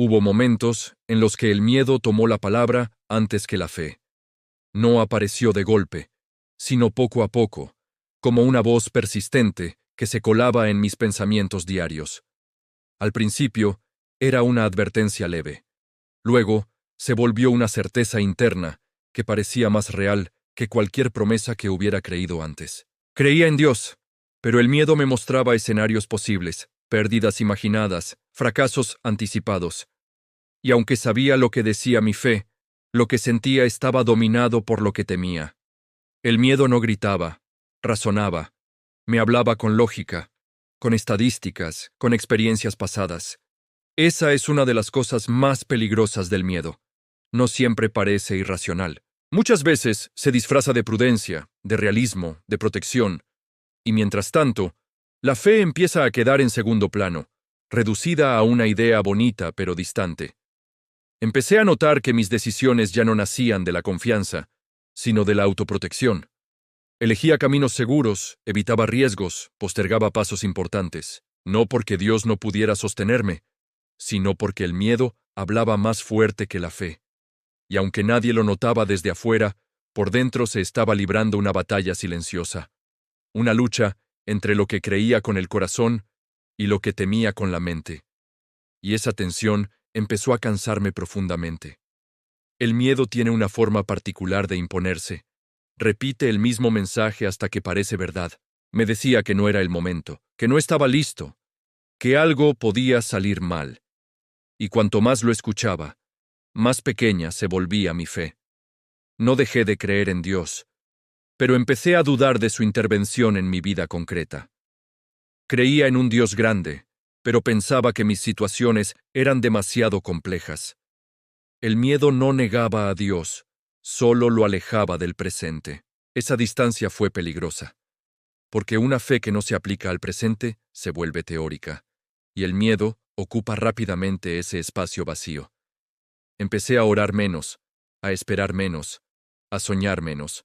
Hubo momentos en los que el miedo tomó la palabra antes que la fe. No apareció de golpe, sino poco a poco, como una voz persistente que se colaba en mis pensamientos diarios. Al principio, era una advertencia leve. Luego, se volvió una certeza interna que parecía más real que cualquier promesa que hubiera creído antes. Creía en Dios, pero el miedo me mostraba escenarios posibles, pérdidas imaginadas, fracasos anticipados. Y aunque sabía lo que decía mi fe, lo que sentía estaba dominado por lo que temía. El miedo no gritaba, razonaba, me hablaba con lógica, con estadísticas, con experiencias pasadas. Esa es una de las cosas más peligrosas del miedo. No siempre parece irracional. Muchas veces se disfraza de prudencia, de realismo, de protección, y mientras tanto, la fe empieza a quedar en segundo plano, reducida a una idea bonita pero distante. Empecé a notar que mis decisiones ya no nacían de la confianza, sino de la autoprotección. Elegía caminos seguros, evitaba riesgos, postergaba pasos importantes, no porque Dios no pudiera sostenerme, sino porque el miedo hablaba más fuerte que la fe. Y aunque nadie lo notaba desde afuera, por dentro se estaba librando una batalla silenciosa. Una lucha entre lo que creía con el corazón y lo que temía con la mente. Y esa tensión empezó a cansarme profundamente. El miedo tiene una forma particular de imponerse. Repite el mismo mensaje hasta que parece verdad. Me decía que no era el momento, que no estaba listo, que algo podía salir mal. Y cuanto más lo escuchaba, más pequeña se volvía mi fe. No dejé de creer en Dios, pero empecé a dudar de su intervención en mi vida concreta. Creía en un Dios grande, pero pensaba que mis situaciones eran demasiado complejas. El miedo no negaba a Dios, solo lo alejaba del presente. Esa distancia fue peligrosa, porque una fe que no se aplica al presente se vuelve teórica, y el miedo ocupa rápidamente ese espacio vacío. Empecé a orar menos, a esperar menos, a soñar menos.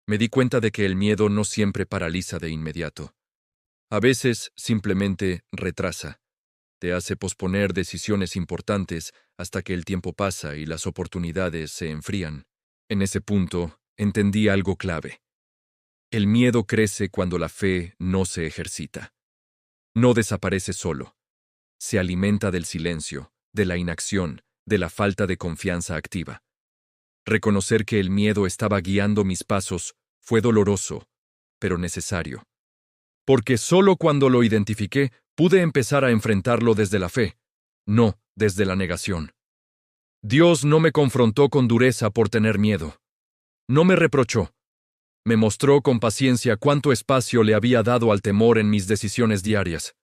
Me di cuenta de que el miedo no siempre paraliza de inmediato. A veces simplemente retrasa. Te hace posponer decisiones importantes hasta que el tiempo pasa y las oportunidades se enfrían. En ese punto, entendí algo clave. El miedo crece cuando la fe no se ejercita. No desaparece solo. Se alimenta del silencio, de la inacción, de la falta de confianza activa. Reconocer que el miedo estaba guiando mis pasos fue doloroso, pero necesario. Porque solo cuando lo identifiqué pude empezar a enfrentarlo desde la fe, no desde la negación. Dios no me confrontó con dureza por tener miedo. No me reprochó. Me mostró con paciencia cuánto espacio le había dado al temor en mis decisiones diarias.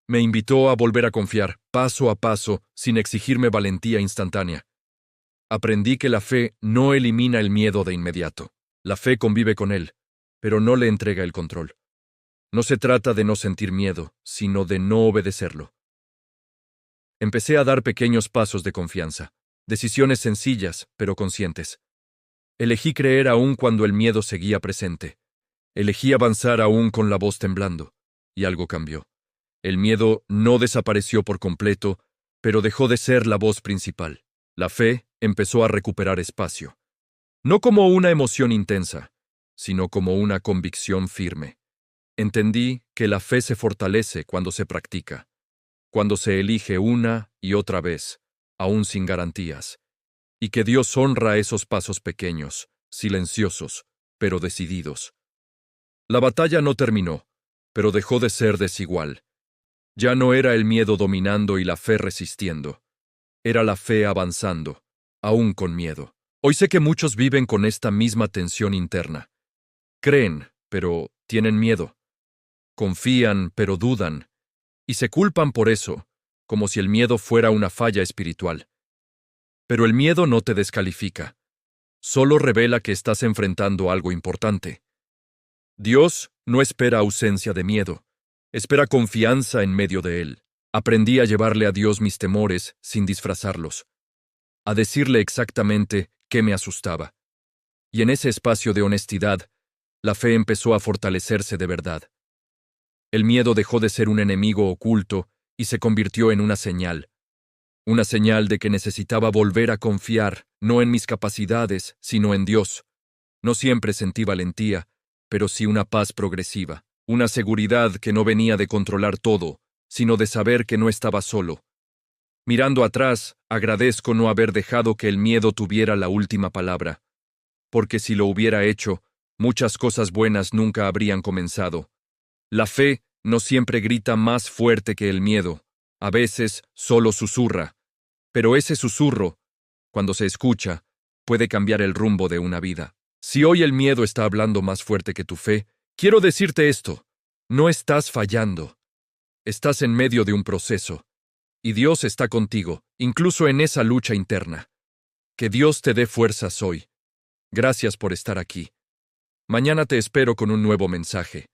Me invitó a volver a confiar, paso a paso, sin exigirme valentía instantánea. Aprendí que la fe no elimina el miedo de inmediato. La fe convive con él, pero no le entrega el control. No se trata de no sentir miedo, sino de no obedecerlo. Empecé a dar pequeños pasos de confianza, decisiones sencillas, pero conscientes. Elegí creer aún cuando el miedo seguía presente. Elegí avanzar aún con la voz temblando, y algo cambió. El miedo no desapareció por completo, pero dejó de ser la voz principal. La fe empezó a recuperar espacio. No como una emoción intensa, sino como una convicción firme. Entendí que la fe se fortalece cuando se practica, cuando se elige una y otra vez, aún sin garantías, y que Dios honra esos pasos pequeños, silenciosos, pero decididos. La batalla no terminó, pero dejó de ser desigual. Ya no era el miedo dominando y la fe resistiendo. Era la fe avanzando, aún con miedo. Hoy sé que muchos viven con esta misma tensión interna. Creen, pero tienen miedo. Confían, pero dudan, y se culpan por eso, como si el miedo fuera una falla espiritual. Pero el miedo no te descalifica, solo revela que estás enfrentando algo importante. Dios no espera ausencia de miedo, espera confianza en medio de él. Aprendí a llevarle a Dios mis temores sin disfrazarlos, a decirle exactamente qué me asustaba. Y en ese espacio de honestidad, la fe empezó a fortalecerse de verdad. El miedo dejó de ser un enemigo oculto y se convirtió en una señal. una señal de que necesitaba volver a confiar, no en mis capacidades, sino en Dios. No siempre sentí valentía, pero sí una paz progresiva, una seguridad que no venía de controlar todo, sino de saber que no estaba solo. Mirando atrás, agradezco no haber dejado que el miedo tuviera la última palabra, porque si lo hubiera hecho, muchas cosas buenas nunca habrían comenzado. La fe no siempre grita más fuerte que el miedo, a veces solo susurra, pero ese susurro, cuando se escucha, puede cambiar el rumbo de una vida. Si hoy el miedo está hablando más fuerte que tu fe, quiero decirte esto: no estás fallando, estás en medio de un proceso, y Dios está contigo, incluso en esa lucha interna. Que Dios te dé fuerzas hoy. Gracias por estar aquí. Mañana te espero con un nuevo mensaje.